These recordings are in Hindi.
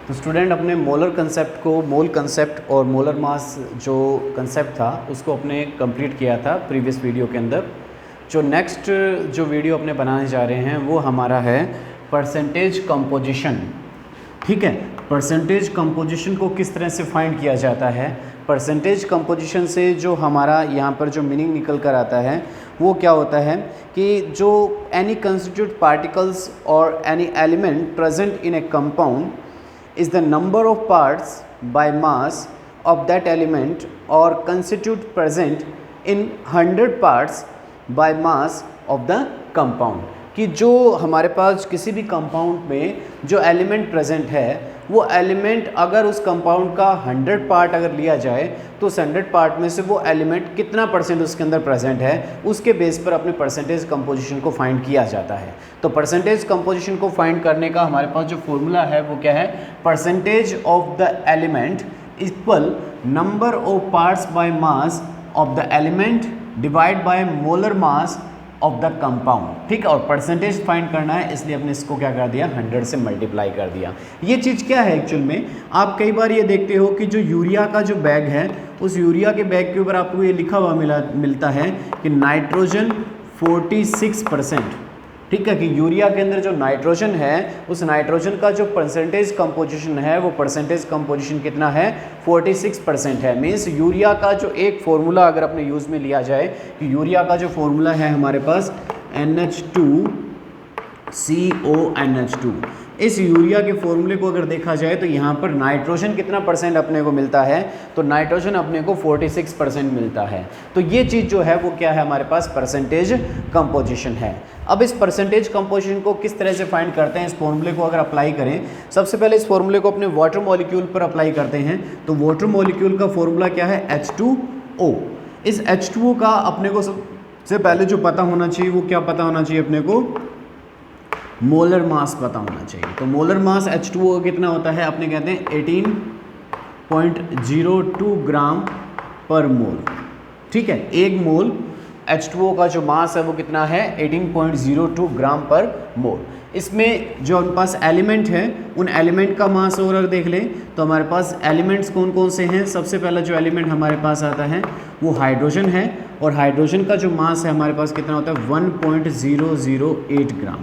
तो स्टूडेंट अपने मोलर कंसेप्ट को, मोल कंसेप्ट और मोलर मास जो कंसेप्ट था उसको अपने कंप्लीट किया था प्रीवियस वीडियो के अंदर। जो नेक्स्ट जो वीडियो अपने बनाने जा रहे हैं वो हमारा है परसेंटेज कंपोजिशन। ठीक है, परसेंटेज कंपोजिशन को किस तरह से फाइंड किया जाता है। परसेंटेज कंपोजिशन से जो हमारा यहाँ पर जो मीनिंग निकल कर आता है वो क्या होता है कि जो एनी कंस्टिट्यूट पार्टिकल्स और any element present in A compound is the number of parts by mass of that element or constitute present in 100 parts by mass of the compound। कि जो हमारे पास किसी भी कंपाउंड में जो एलिमेंट प्रेजेंट है वो एलिमेंट अगर उस कंपाउंड का 100 पार्ट अगर लिया जाए तो उस 100 पार्ट में से वो एलिमेंट कितना परसेंट उसके अंदर प्रेजेंट है उसके बेस पर अपने परसेंटेज कंपोजिशन को फाइंड किया जाता है। तो परसेंटेज कंपोजिशन को फाइंड करने का हमारे पास जो फॉर्मूला है वो क्या है, percentage of the element equal number of parts by mass of the element divide by molar mass of the compound. ठीक है, और परसेंटेज फाइंड करना है इसलिए हमने इसको क्या कर दिया, 100 से मल्टीप्लाई कर दिया। ये चीज़ क्या है एक्चुअल में, आप कई बार ये देखते हो कि जो यूरिया का जो बैग है उस यूरिया के बैग के ऊपर आपको ये लिखा हुआ मिलता है कि नाइट्रोजन 46%। ठीक है, कि यूरिया के अंदर जो नाइट्रोजन है उस नाइट्रोजन का जो परसेंटेज कंपोजिशन है वो परसेंटेज कंपोजिशन कितना है, 46% है। मीन्स यूरिया का जो एक फॉर्मूला अगर अपने यूज़ में लिया जाए कि यूरिया का जो फॉर्मूला है हमारे पास NH2CONH2, इस यूरिया के फॉर्मूले को अगर देखा जाए तो यहाँ पर नाइट्रोजन कितना परसेंट अपने को मिलता है, तो नाइट्रोजन अपने को 46% मिलता है। तो ये चीज़ जो है वो क्या है, हमारे पास परसेंटेज कंपोजिशन है। अब इस परसेंटेज कंपोजिशन को किस तरह से फाइंड करते हैं, इस फॉर्मूले को अगर अप्लाई करें, सबसे पहले इस फॉर्मूले को अपने वाटर मॉलिक्यूल पर अप्लाई करते हैं। तो वाटर मॉलिक्यूल का फॉर्मूला क्या है, H2O। इस H2O का अपने को सबसे पहले जो पता होना चाहिए वो क्या पता होना चाहिए, अपने को मोलर मास पता होना चाहिए। तो मोलर मास H2O कितना होता है, अपने कहते हैं 18.02 ग्राम पर मोल। ठीक है, एक मोल H2O का जो मास है वो कितना है, 18.02 ग्राम पर मोल। इसमें जो हमारे पास एलिमेंट है उन एलिमेंट का मास और अगर देख लें तो हमारे पास एलिमेंट्स कौन कौन से हैं। सबसे पहला जो एलिमेंट हमारे पास आता है वो हाइड्रोजन है, और हाइड्रोजन का जो मास है हमारे पास कितना होता है, 1.008 ग्राम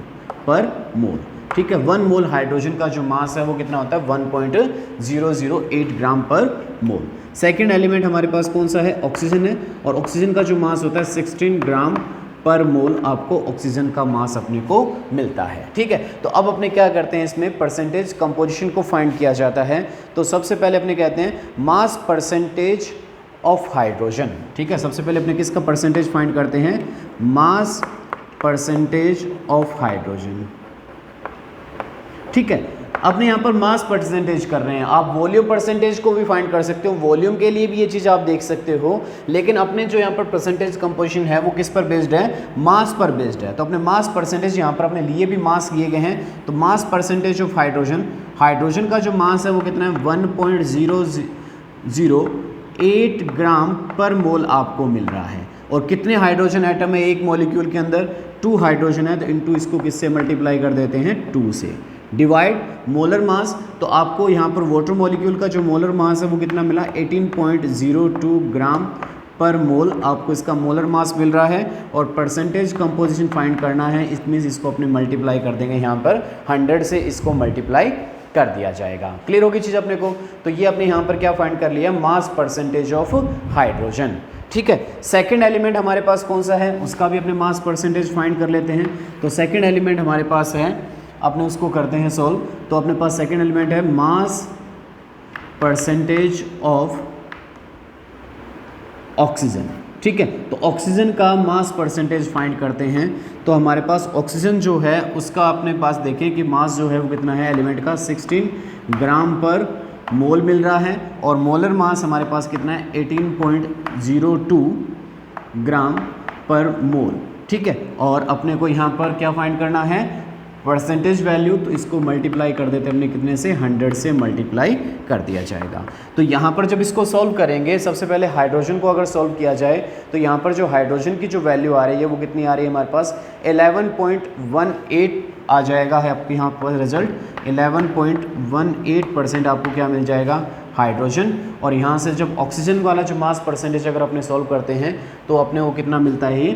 पर मोल। ठीक है, 1 मोल हाइड्रोजन का जो मास है वो कितना होता है, 1.008 ग्राम पर मोल। सेकेंड एलिमेंट हमारे पास कौन सा है, ऑक्सीजन है, और ऑक्सीजन का जो मास होता है 16 ग्राम पर मोल आपको ऑक्सीजन का मास अपने को मिलता है। ठीक है, तो अब अपने क्या करते हैं, इसमें परसेंटेज कंपोजिशन को फाइंड किया जाता है। तो सबसे पहले अपने कहते हैं मास परसेंटेज ऑफ हाइड्रोजन। ठीक है, सबसे पहले अपने किसका परसेंटेज फाइंड करते हैं, मास परसेंटेज ऑफ हाइड्रोजन। ठीक है, अपने यहाँ पर मास परसेंटेज कर रहे हैं, आप वॉल्यूम परसेंटेज को भी फाइंड कर सकते हो, वॉल्यूम के लिए भी ये चीज़ आप देख सकते हो, लेकिन अपने जो यहाँ पर परसेंटेज कंपोजिशन है वो किस पर बेस्ड है, मास पर बेस्ड है। तो अपने मास परसेंटेज यहाँ पर अपने लिए भी मास लिए गए हैं। तो mass percentage of hydrogen, hydrogen का जो मास है वो कितना है, 1.008 ग्राम पर मोल आपको मिल रहा है। और कितने हाइड्रोजन एटम है एक मॉलिक्यूल के अंदर, 2 हाइड्रोजन है, तो इनटू इसको किससे मल्टीप्लाई कर देते हैं, 2 से। डिवाइड मोलर मास, तो आपको यहाँ पर वाटर मॉलिक्यूल का जो मोलर मास है वो कितना मिला, 18.02 ग्राम पर मोल आपको इसका मोलर मास मिल रहा है। और परसेंटेज कंपोजिशन फाइंड करना है, इट मीन्स इसको अपने मल्टीप्लाई कर देंगे, यहाँ पर 100 से इसको मल्टीप्लाई कर दिया जाएगा। क्लियर होगी चीज़ अपने को। तो ये अपने यहाँ पर क्या फाइंड कर लिया, मास परसेंटेज ऑफ हाइड्रोजन। ठीक है, सेकंड एलिमेंट हमारे पास कौन सा है, उसका भी अपने मास परसेंटेज फाइंड कर लेते हैं। तो सेकंड एलिमेंट हमारे पास है, अपने उसको करते हैं सॉल्व। तो अपने पास सेकंड एलिमेंट है मास परसेंटेज ऑफ ऑक्सीजन। ठीक है, तो ऑक्सीजन का मास परसेंटेज फाइंड करते हैं। तो हमारे पास ऑक्सीजन जो है उसका अपने पास देखें कि मास जो है वो कितना है एलिमेंट का, 16 ग्राम पर मोल मिल रहा है, और मोलर मास हमारे पास कितना है, 18.02 ग्राम पर मोल। ठीक है, और अपने को यहाँ पर क्या फाइंड करना है, परसेंटेज वैल्यू, तो इसको मल्टीप्लाई कर देते हैं हमने कितने से, 100 से मल्टीप्लाई कर दिया जाएगा। तो यहाँ पर जब इसको सॉल्व करेंगे, सबसे पहले हाइड्रोजन को अगर सॉल्व किया जाए तो यहाँ पर जो हाइड्रोजन की जो वैल्यू आ रही है वो कितनी आ रही है हमारे पास, 11.18 आ जाएगा है आपके यहाँ पर रिजल्ट 11.18% आपको क्या मिल जाएगा, हाइड्रोजन। और यहाँ से जब ऑक्सीजन वाला जो मास परसेंटेज अगर अपने सॉल्व करते हैं तो अपने को कितना मिलता है,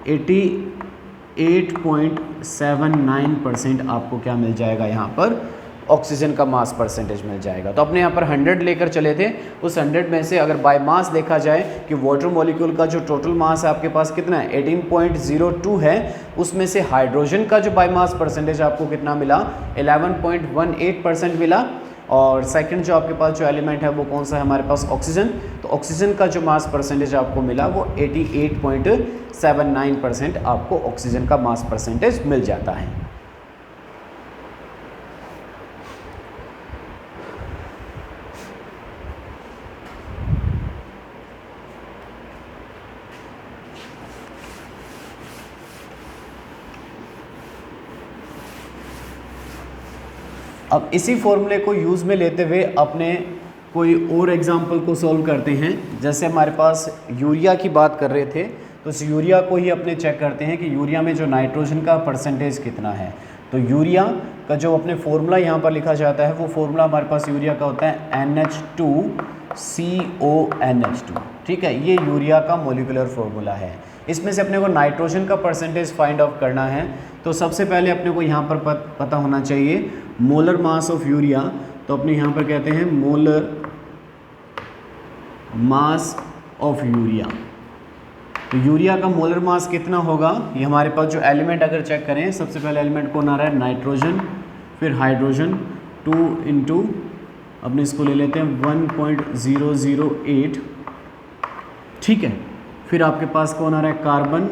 88.79% आपको क्या मिल जाएगा, यहाँ पर ऑक्सीजन का मास परसेंटेज मिल जाएगा। तो अपने यहाँ पर 100 लेकर चले थे, उस 100 में से अगर बाय मास देखा जाए कि वाटर मॉलिक्यूल का जो टोटल मास है आपके पास कितना है, 18.02 है, उसमें से हाइड्रोजन का जो बाय मास परसेंटेज आपको कितना मिला, 11.18% मिला। और सेकंड जो आपके पास जो एलिमेंट है वो कौन सा है हमारे पास, ऑक्सीजन। तो ऑक्सीजन का जो मास परसेंटेज आपको मिला वो 88.79% आपको ऑक्सीजन का मास परसेंटेज मिल जाता है। अब इसी फॉर्मूले को यूज़ में लेते हुए अपने कोई और एग्जाम्पल को सॉल्व करते हैं। जैसे हमारे पास यूरिया की बात कर रहे थे, तो इस यूरिया को ही अपने चेक करते हैं कि यूरिया में जो नाइट्रोजन का परसेंटेज कितना है। तो यूरिया का जो अपने फॉर्मूला यहाँ पर लिखा जाता है वो फॉर्मूला हमारे पास यूरिया का होता है NH2CONH2, ठीक है। ये यूरिया का मॉलिक्यूलर फॉर्मूला है। इसमें से अपने को नाइट्रोजन का परसेंटेज फाइंड आउट करना है। तो सबसे पहले अपने को यहाँ पर पता होना चाहिए मोलर मास ऑफ यूरिया। तो अपने यहाँ पर कहते हैं मोलर मास ऑफ यूरिया। तो यूरिया का मोलर मास कितना होगा, ये हमारे पास जो एलिमेंट अगर चेक करें, सबसे पहले एलिमेंट कौन आ रहा है, नाइट्रोजन, फिर हाइड्रोजन 2 इंटू अपने इसको ले लेते हैं 1.008, ठीक है। फिर आपके पास कौन आ रहा है, कार्बन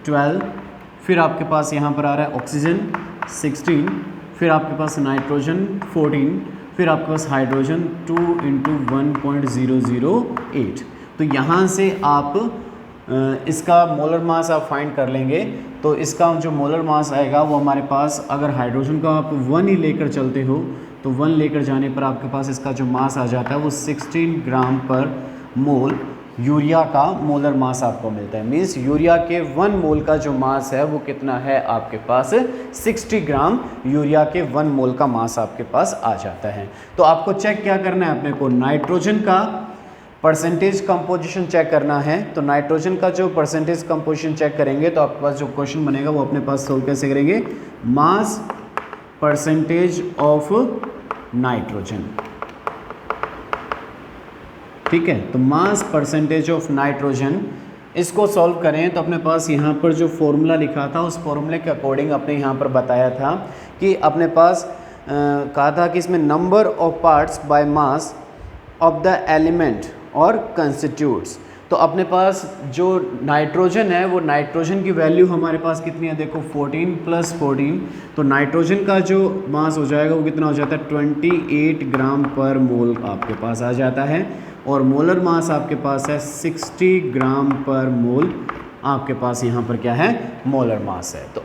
12, फिर आपके पास यहाँ पर आ रहा है ऑक्सीजन 16, फिर आपके पास नाइट्रोजन 14, फिर आपके पास हाइड्रोजन 2 इंटू 1.008। तो यहाँ से आप इसका मोलर मास आप फाइंड कर लेंगे। तो इसका जो मोलर मास आएगा वो हमारे पास, अगर हाइड्रोजन का आप 1 ही लेकर चलते हो तो 1 लेकर जाने पर आपके पास इसका जो मास आ जाता है वो 16 ग्राम पर मोल यूरिया का मोलर मास आपको मिलता है। मीन्स यूरिया के 1 मोल का जो मास है वो कितना है आपके पास, 60 ग्राम यूरिया के 1 मोल का मास आपके पास आ जाता है। तो आपको चेक क्या करना है, अपने को नाइट्रोजन का परसेंटेज कंपोजिशन चेक करना है। तो नाइट्रोजन का जो परसेंटेज कंपोजिशन चेक करेंगे तो आपके पास जो क्वेश्चन बनेगा वो अपने पास सोल्व कैसे करेंगे, मास परसेंटेज ऑफ नाइट्रोजन, ठीक है। तो मास परसेंटेज ऑफ नाइट्रोजन, इसको सॉल्व करें तो अपने पास यहाँ पर जो फॉर्मूला लिखा था उस फॉर्मूले के अकॉर्डिंग अपने यहाँ पर बताया था कि अपने पास कहा था कि इसमें number of parts by mass of the element और कंस्टिट्यूट्स। तो अपने पास जो नाइट्रोजन है वो नाइट्रोजन की वैल्यू हमारे पास कितनी है, देखो 14 + 14। तो नाइट्रोजन का जो मास हो जाएगा वो कितना हो जाता है, 28 ग्राम पर मोल आपके पास आ जाता है। और मोलर मास आपके पास है 60 ग्राम पर मोल आपके पास यहाँ पर क्या है, मोलर मास है। तो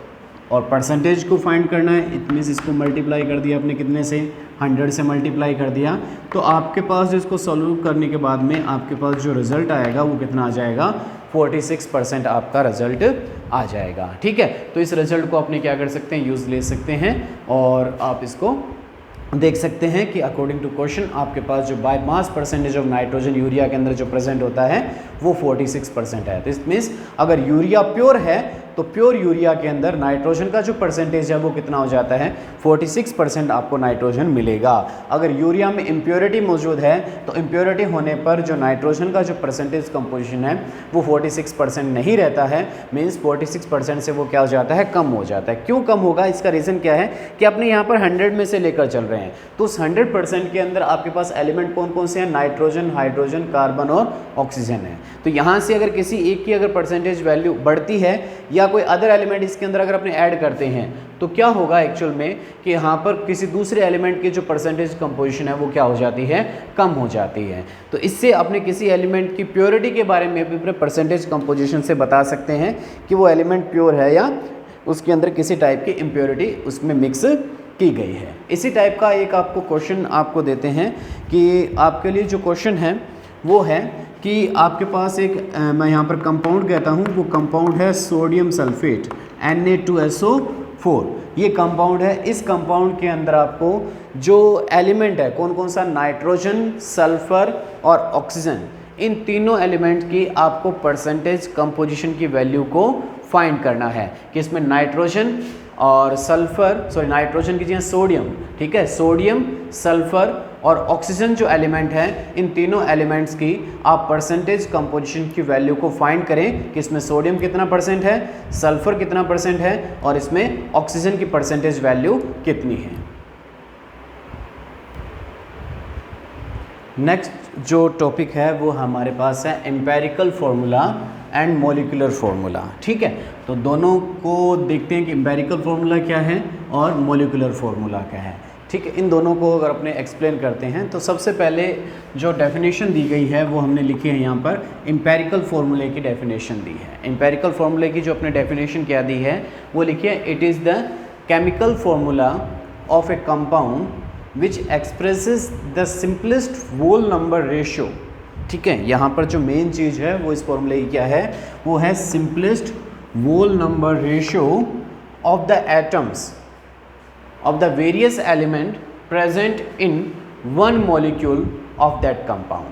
और परसेंटेज को फाइंड करना है, इट मीन्स इसको मल्टीप्लाई कर दिया आपने कितने से, 100 से मल्टीप्लाई कर दिया। तो आपके पास जो इसको सॉल्व करने के बाद में आपके पास जो रिज़ल्ट आएगा वो कितना आ जाएगा, 46% आपका रिज़ल्ट आ जाएगा, ठीक है। तो इस रिज़ल्ट को अपने क्या कर सकते हैं, यूज़ ले सकते हैं और आप इसको देख सकते हैं कि अकॉर्डिंग टू क्वेश्चन आपके पास जो by mass percentage of nitrogen urea के अंदर जो प्रेजेंट होता है वो 46% है। तो इस मीन्स अगर यूरिया प्योर है तो प्योर यूरिया के अंदर नाइट्रोजन का जो परसेंटेज है वो कितना हो जाता है, 46% आपको नाइट्रोजन मिलेगा। अगर यूरिया में इम्प्योरिटी मौजूद है तो इम्प्योरिटी होने पर जो नाइट्रोजन का जो परसेंटेज कंपोजिशन है वो 46% नहीं रहता है। मीन्स 46% से वो क्या हो जाता है, कम हो जाता है। क्यों कम होगा, इसका रीज़न क्या है कि अपने यहाँ पर 100 में से लेकर चल रहे हैं। तो उस 100% के अंदर आपके पास एलिमेंट कौन कौन से हैं, नाइट्रोजन, हाइड्रोजन, कार्बन और ऑक्सीजन है। तो यहाँ से अगर किसी एक की अगर परसेंटेज वैल्यू बढ़ती है या कोई अदर एलिमेंट इसके अंदर अगर अपने ऐड करते हैं तो क्या होगा एक्चुअल में कि यहाँ पर किसी दूसरे एलिमेंट की जो परसेंटेज कंपोजिशन है वो क्या हो जाती है, कम हो जाती है। तो इससे अपने किसी एलिमेंट की प्योरिटी के बारे में भी अपने परसेंटेज कंपोजिशन से बता सकते हैं कि वो एलिमेंट प्योर है या उसके अंदर किसी टाइप की इम्प्योरिटी उसमें मिक्स की गई है। इसी टाइप का एक आपको क्वेश्चन आपको देते हैं कि आपके लिए जो क्वेश्चन है वो है कि आपके पास एक मैं यहाँ पर कंपाउंड कहता हूँ, वो कंपाउंड है सोडियम सल्फेट Na2SO 4 ये कंपाउंड है। इस कंपाउंड के अंदर आपको जो एलिमेंट है कौन कौन सा, नाइट्रोजन, सल्फर और ऑक्सीजन, इन तीनों एलिमेंट की आपको परसेंटेज कंपोजिशन की वैल्यू को फाइंड करना है कि इसमें नाइट्रोजन और सल्फर, सॉरी नाइट्रोजन की जगह सोडियम, ठीक है, सोडियम, सल्फर और ऑक्सीजन जो एलिमेंट हैं, इन तीनों एलिमेंट्स की आप परसेंटेज कंपोजिशन की वैल्यू को फाइंड करें कि इसमें सोडियम कितना परसेंट है, सल्फर कितना परसेंट है और इसमें ऑक्सीजन की परसेंटेज वैल्यू कितनी है। नेक्स्ट जो टॉपिक है वो हमारे पास है empirical formula and molecular formula. ठीक है, तो दोनों को देखते हैं कि एम्पेरिकल फार्मूला क्या है और मॉलिक्यूलर फार्मूला क्या है। ठीक है, इन दोनों को अगर अपने एक्सप्लेन करते हैं तो सबसे पहले जो डेफिनेशन दी गई है वो हमने लिखी है यहाँ पर, एम्पेरिकल फार्मूले की डेफिनेशन दी है। एम्पेरिकल फार्मूले की जो अपने डेफिनेशन क्या दी है वो लिखिए, it is the chemical formula of a compound which expresses the simplest whole number ratio. ठीक है, यहाँ पर जो मेन चीज़ है वो इस फॉर्मूले की क्या है, वो है simplest whole number ratio of the atoms of the various element present in one molecule of that compound।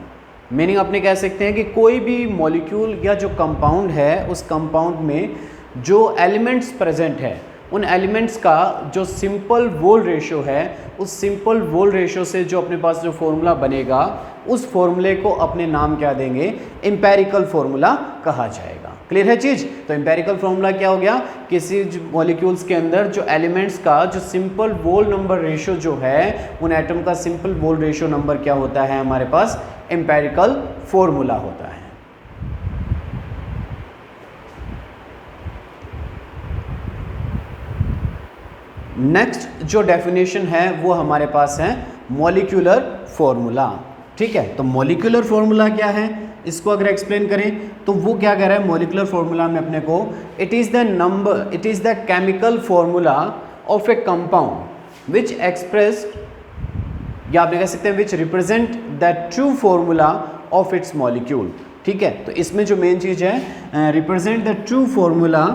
Meaning अपने कह सकते हैं कि कोई भी मॉलिक्यूल या जो कंपाउंड है उस कंपाउंड में जो एलिमेंट्स प्रेजेंट है उन एलिमेंट्स का जो सिंपल वोल रेशियो है, उस सिंपल वोल रेशियो से जो अपने पास जो फॉर्मूला बनेगा उस फॉर्मूले को अपने नाम क्या देंगे, एम्पेरिकल फार्मूला कहा जाएगा। क्लियर है चीज़? तो एम्पेरिकल फार्मूला क्या हो गया, किसी मॉलिक्यूल्स के अंदर जो एलिमेंट्स का जो सिंपल वोल नंबर रेशियो जो है, उन एटम का सिंपल वोल रेशियो नंबर क्या होता है, हमारे पास एम्पेरिकल फार्मूला होता है। नेक्स्ट जो डेफिनेशन है वो हमारे पास है मॉलिक्यूलर फार्मूला। ठीक है, तो मॉलिक्यूलर फार्मूला क्या है, इसको अगर एक्सप्लेन करें तो वो क्या कह रहा है मॉलिक्यूलर फार्मूला में अपने को, it is the number, it is the chemical formula of a compound which expressed, या आप कह सकते हैं which represent the true formula of its molecule. ठीक है, तो इसमें जो मेन चीज़ है, represent the true formula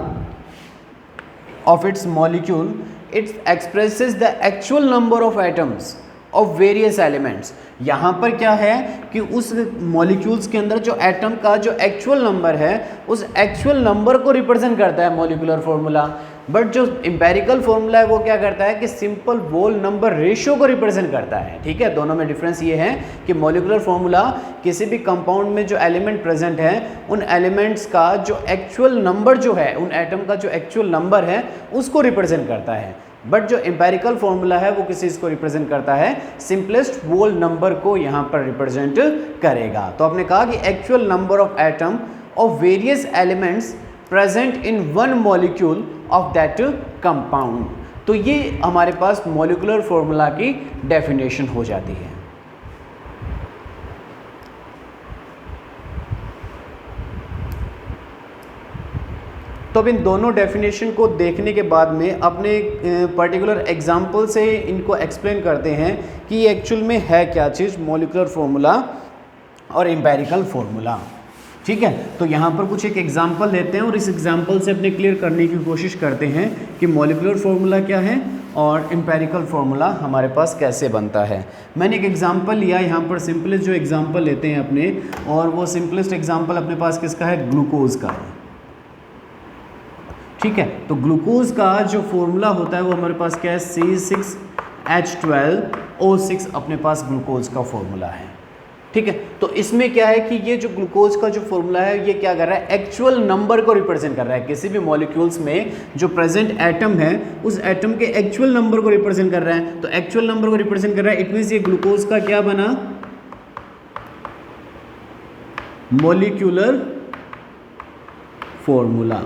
of its molecule, it expresses the actual number of atoms of various elements. यहाँ पर क्या है कि उस मॉलिक्यूल्स के अंदर जो एटम का जो एक्चुअल नंबर है उस एक्चुअल नंबर को रिप्रेजेंट करता है मॉलिक्यूलर फार्मूला। बट जो एम्पेरिकल फार्मूला है वो क्या करता है कि सिंपल वोल नंबर रेशियो को रिप्रेजेंट करता है। ठीक है, दोनों में डिफरेंस ये है कि मॉलिक्यूलर फार्मूला किसी भी कंपाउंड में जो एलिमेंट प्रेजेंट है उन एलिमेंट्स का जो एक्चुअल नंबर जो है, उन एटम का जो एक्चुअल नंबर है उसको रिप्रेजेंट करता है। बट जो एम्पेरिकल फार्मूला है वो किसी इसको रिप्रेजेंट करता है, सिंपलेस्ट होल नंबर को यहाँ पर रिप्रेजेंट करेगा। तो आपने कहा कि actual number of atom of various elements present in one molecule of that compound. तो ये हमारे पास मॉलिक्यूलर फार्मूला की डेफिनेशन हो जाती है। तो अब इन दोनों डेफिनेशन को देखने के बाद में अपने पर्टिकुलर एग्जाम्पल से इनको एक्सप्लेन करते हैं कि ये एक्चुअल में है क्या चीज़, मॉलिक्यूलर फार्मूला और एम्पेरिकल फार्मूला। ठीक है, तो यहाँ पर कुछ एक एग्जाम्पल लेते हैं और इस एग्जाम्पल से अपने क्लियर करने की कोशिश करते हैं कि मॉलिक्यूलर फार्मूला क्या है और एम्पेरिकल फार्मूला हमारे पास कैसे बनता है। मैंने एक एग्जाम्पल लिया, यहाँ पर सिंपलेस्ट जो एग्जाम्पल लेते हैं अपने, और वो सिंपलेस्ट एग्जाम्पल अपने पास किसका है, ग्लूकोज का है। ठीक है, तो ग्लूकोज का जो फॉर्मूला होता है वो हमारे पास क्या है, C6H12O6 अपने पास ग्लूकोज का फॉर्मूला है। ठीक है, तो इसमें क्या है कि ये जो ग्लूकोज का जो फॉर्मूला है ये क्या कर रहा है, एक्चुअल नंबर को रिप्रेजेंट कर रहा है। किसी भी मॉलिक्यूल्स में जो प्रेजेंट एटम है उस एटम के एक्चुअल नंबर को रिप्रेजेंट कर रहा है। तो एक्चुअल नंबर को रिप्रेजेंट कर रहा है, इट मीन्स ये ग्लूकोज का क्या बना, मॉलिक्यूलर फॉर्मूला।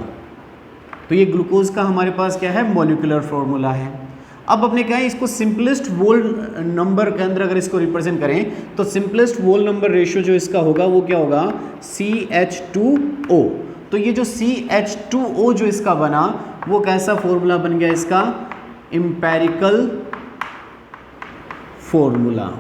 तो ये ग्लूकोज का हमारे पास क्या है, मॉलिक्यूलर फार्मूला है। अब अपने क्या है, इसको सिंपलेस्ट वोल नंबर के अंदर अगर इसको रिप्रेजेंट करें तो सिंपलेस्ट वोल नंबर रेशियो जो इसका होगा वो क्या होगा, CH2O। तो ये जो CH2O जो इसका बना वो कैसा फॉर्मूला बन गया इसका, एम्पेरिकल फॉर्मूला।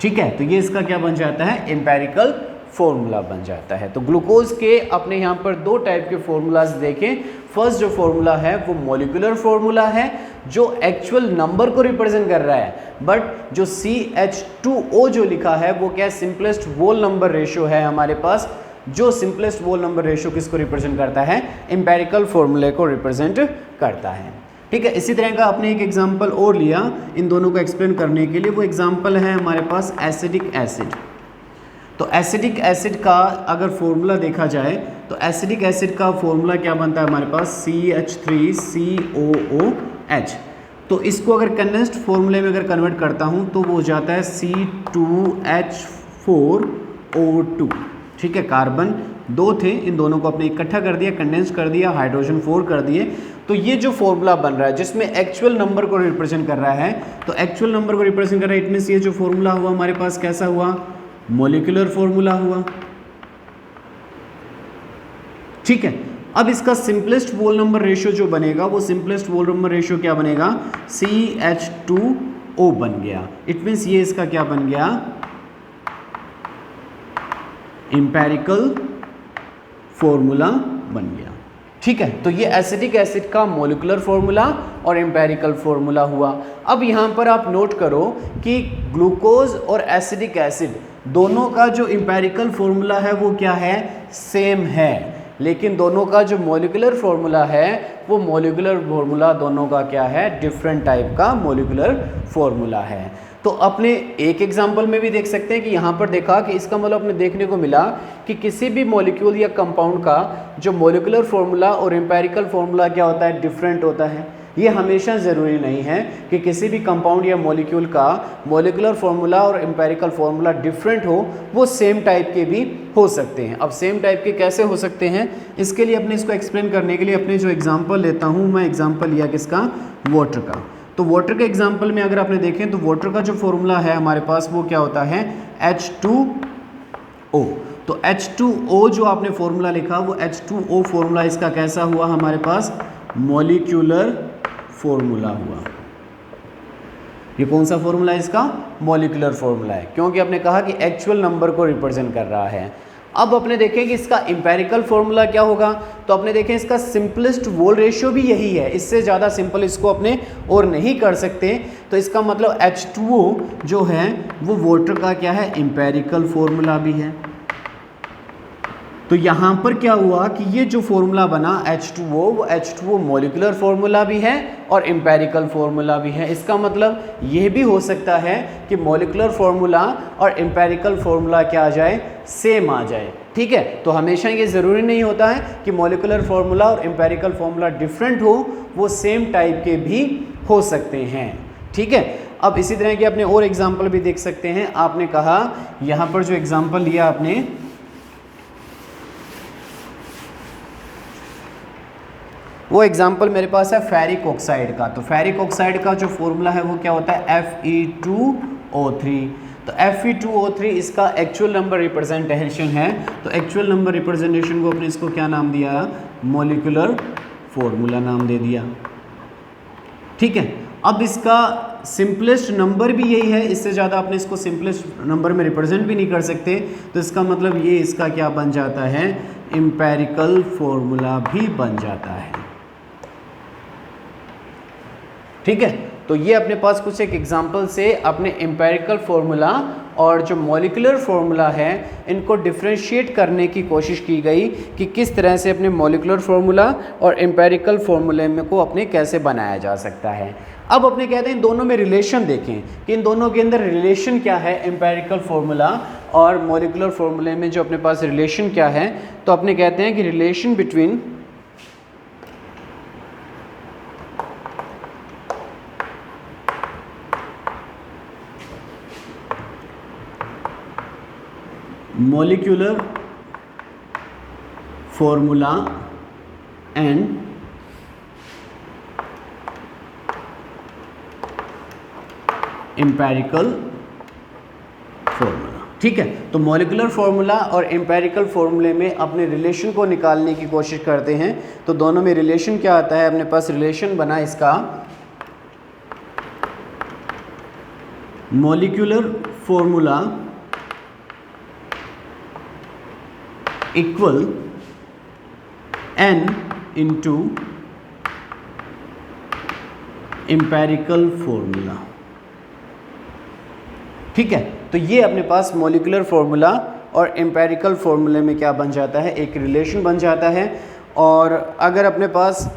ठीक है, तो ये इसका क्या बन जाता है, एम्पेरिकल फॉर्मूला बन जाता है। तो ग्लूकोज के अपने यहाँ पर दो टाइप के फॉर्मूलाज देखें। फर्स्ट जो फॉर्मूला है वो मॉलिक्यूलर फॉर्मूला है जो एक्चुअल नंबर को रिप्रेजेंट कर रहा है, बट जो CH2O जो लिखा है वो क्या है, सिंपलेस्ट वोल नंबर रेशियो है हमारे पास, जो सिंपलेस्ट वोल नंबर रेशियो किसको रिप्रेजेंट करता है, एम्पेरिकल फॉर्मूले को रिप्रेजेंट करता है। ठीक है, इसी तरह का आपने एक एग्जांपल और लिया इन दोनों को एक्सप्लेन करने के लिए, वो एग्जांपल है हमारे पास एसिडिक एसिड। तो एसिडिक एसिड का अगर फॉर्मूला देखा जाए तो एसिडिक एसिड का फॉर्मूला क्या बनता है हमारे पास, CH3COOH। तो इसको अगर कंडेंस्ड फॉर्मूले में अगर कन्वर्ट करता हूँ तो वो हो जाता है C2H4O2। ठीक है, कार्बन दो थे, इन दोनों को आपने इकट्ठा कर दिया, कंडेंस कर दिया, हाइड्रोजन 4 कर दिए। तो ये जो फॉर्मूला बन रहा है जिसमें एक्चुअल नंबर को रिप्रेजेंट कर रहा है, तो एक्चुअल नंबर को रिप्रेजेंट कर रहा है, इट मींस ये जो फॉर्मूला हुआ हमारे पास कैसा हुआ, मॉलिक्यूलर फॉर्मूला हुआ। ठीक है, अब इसका सिंपलेस्ट वोल नंबर रेशियो जो बनेगा वो सिंपलेस्ट वोल नंबर रेशियो क्या बनेगा, CH2O बन गया। इट मींस ये इसका क्या बन गया, एम्पेरिकल फॉर्मूला बन गया। ठीक है, तो ये एसिडिक एसिड का मॉलिक्यूलर फॉर्मूला और एम्पेरिकल फॉर्मूला हुआ। अब यहाँ पर आप नोट करो कि ग्लूकोज और एसिडिक एसिड दोनों का जो एम्पेरिकल फॉर्मूला है वो क्या है, सेम है, लेकिन दोनों का जो मॉलिक्यूलर फॉर्मूला है वो मॉलिक्यूलर फॉर्मूला दोनों का क्या है, डिफरेंट टाइप का मॉलिक्यूलर फॉर्मूला है। तो अपने एक एग्जांपल में भी देख सकते हैं कि यहाँ पर देखा कि इसका मतलब अपने देखने को मिला कि किसी भी मॉलिक्यूल या कंपाउंड का जो मॉलिक्यूलर फॉर्मूला और एम्पेरिकल फॉर्मूला क्या होता है, डिफरेंट होता है। ये हमेशा ज़रूरी नहीं है कि किसी भी कंपाउंड या मॉलिक्यूल का मॉलिक्यूलर फॉर्मूला और एम्पेरिकल फॉर्मूला डिफरेंट हो, वो सेम टाइप के भी हो सकते हैं। अब सेम टाइप के कैसे हो सकते हैं, इसके लिए अपने इसको एक्सप्लेन करने के लिए अपने जो एग्जाम्पल लेता हूँ, मैं एग्जाम्पल लिया किसका, वाटर का। तो वाटर के एग्जाम्पल में अगर आपने देखें तो वाटर का जो फॉर्मूला है हमारे पास वो क्या होता है, H2O। तो H2O जो आपने फॉर्मूला लिखा वो H2O फॉर्मूला इसका कैसा हुआ हमारे पास, मॉलिक्यूलर फॉर्मूला हुआ। ये कौन सा फॉर्मूला है इसका, मॉलिक्यूलर फॉर्मूला है, क्योंकि आपने कहा कि एक्चुअल नंबर को रिप्रेजेंट कर रहा है। अब अपने देखें कि इसका एम्पेरिकल फॉर्मूला क्या होगा, तो अपने देखें इसका सिंपलेस्ट वोल रेशियो भी यही है, इससे ज़्यादा सिंपल इसको अपने और नहीं कर सकते। तो इसका मतलब H2O जो है वो वाटर का क्या है, एम्पेरिकल फॉर्मूला भी है। तो यहाँ पर क्या हुआ कि ये जो फॉर्मूला बना H2O, वो H2O मॉलिक्यूलर फॉर्मूला भी है और एम्पेरिकल फॉर्मूला भी है। इसका मतलब ये भी हो सकता है कि मॉलिक्यूलर फॉर्मूला और एम्पेरिकल फॉर्मूला क्या आ जाए, सेम आ जाए। ठीक है, तो हमेशा ये ज़रूरी नहीं होता है कि मॉलिक्यूलर फॉर्मूला और एम्पेरिकल फॉर्मूला डिफरेंट हो, वो सेम टाइप के भी हो सकते हैं। ठीक है, अब इसी तरह के अपने और एग्जाम्पल भी देख सकते हैं। आपने कहा यहाँ पर जो एग्जाम्पल लिया आपने, वो एग्जाम्पल मेरे पास है फेरिक ऑक्साइड का। तो फेरिक ऑक्साइड का जो फॉर्मूला है वो क्या होता है, Fe2O3। तो Fe2O3 इसका एक्चुअल नंबर रिप्रेजेंटेशन है। तो एक्चुअल नंबर रिप्रेजेंटेशन को अपने इसको क्या नाम दिया, मॉलिक्यूलर फॉर्मूला नाम दे दिया। ठीक है, अब इसका सिंपलेस्ट नंबर भी यही है, इससे ज़्यादा आपने इसको सिंपलेस्ट नंबर में रिप्रेजेंट भी नहीं कर सकते। तो इसका मतलब ये इसका क्या बन जाता है, एम्पेरिकल फॉर्मूला भी बन जाता है। ठीक है, तो ये अपने पास कुछ एक एग्जांपल से अपने एम्पेरिकल फॉर्मूला और जो मॉलिक्यूलर फॉर्मूला है इनको डिफरेंशिएट करने की कोशिश की गई कि किस तरह से अपने मॉलिक्यूलर फॉर्मूला और एम्पेरिकल फॉर्मूले में को अपने कैसे बनाया जा सकता है। अब अपने कहते हैं इन दोनों में रिलेशन देखें कि इन दोनों के अंदर रिलेशन क्या है, एम्पेरिकल फॉर्मूला और मॉलिक्यूलर फॉर्मूले में जो अपने पास रिलेशन क्या है। तो अपने कहते हैं कि relation between molecular formula and empirical formula। ठीक है, तो मॉलिक्यूलर फॉर्मूला और एम्पेरिकल फॉर्मूले में अपने रिलेशन को निकालने की कोशिश करते हैं। तो दोनों में रिलेशन क्या आता है, अपने पास रिलेशन बना इसका molecular formula equal n into empirical formula. ठीक है, तो ये अपने पास मॉलिक्यूलर फॉर्मूला और एम्पेरिकल फॉर्मूले में क्या बन जाता है, एक रिलेशन बन जाता है। और अगर अपने पास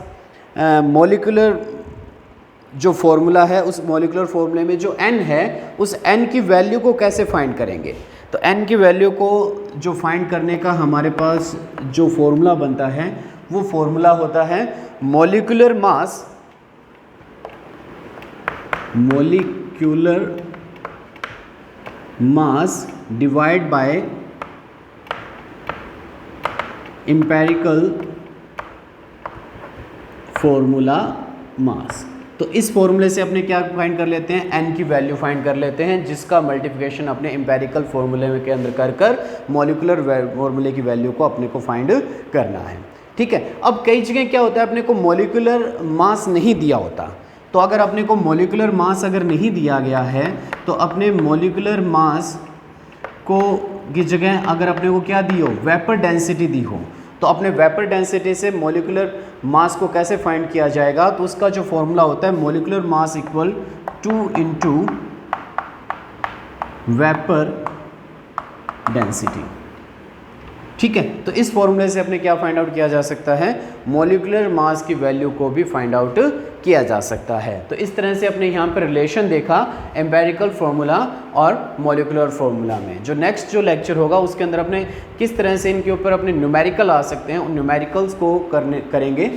मॉलिक्यूलर जो फॉर्मूला है, उस मॉलिक्यूलर फॉर्मूले में जो n है, उस n की वैल्यू को कैसे फाइंड करेंगे, तो n की वैल्यू को जो फाइंड करने का हमारे पास जो फॉर्मूला बनता है वो फॉर्मूला होता है molecular mass divide by empirical formula mass. तो इस फॉर्मूले से अपने क्या फाइंड कर लेते हैं, n की वैल्यू फाइंड कर लेते हैं, जिसका मल्टीप्लिकेशन अपने एम्पेरिकल फॉर्मूले में के अंदर कर कर मॉलिक्यूलर फॉर्मूले की वैल्यू को अपने को फाइंड करना है। ठीक है, अब कई जगह क्या होता है, अपने को मॉलिक्यूलर मास नहीं दिया होता, तो अगर अपने को मॉलिक्यूलर मास अगर नहीं दिया गया है तो अपने मॉलिक्यूलर मास को की जगह अगर अपने को क्या दी हो, वेपर डेंसिटी दी हो, तो अपने वेपर डेंसिटी से मॉलिक्यूलर मास को कैसे फाइंड किया जाएगा, तो उसका जो फॉर्मूला होता है molecular mass equal 2 into vapour density. ठीक है, तो इस फॉर्मूले से अपने क्या फाइंड आउट किया जा सकता है, मॉलिक्यूलर मास की वैल्यू को भी फाइंड आउट किया जा सकता है। तो इस तरह से अपने यहाँ पर रिलेशन देखा एम्पेरिकल फार्मूला और मॉलिक्यूलर फार्मूला में। जो नेक्स्ट जो लेक्चर होगा उसके अंदर अपने किस तरह से इनके ऊपर अपने न्यूमेरिकल आ सकते हैं, उन न्यूमेरिकल्स को करेंगे।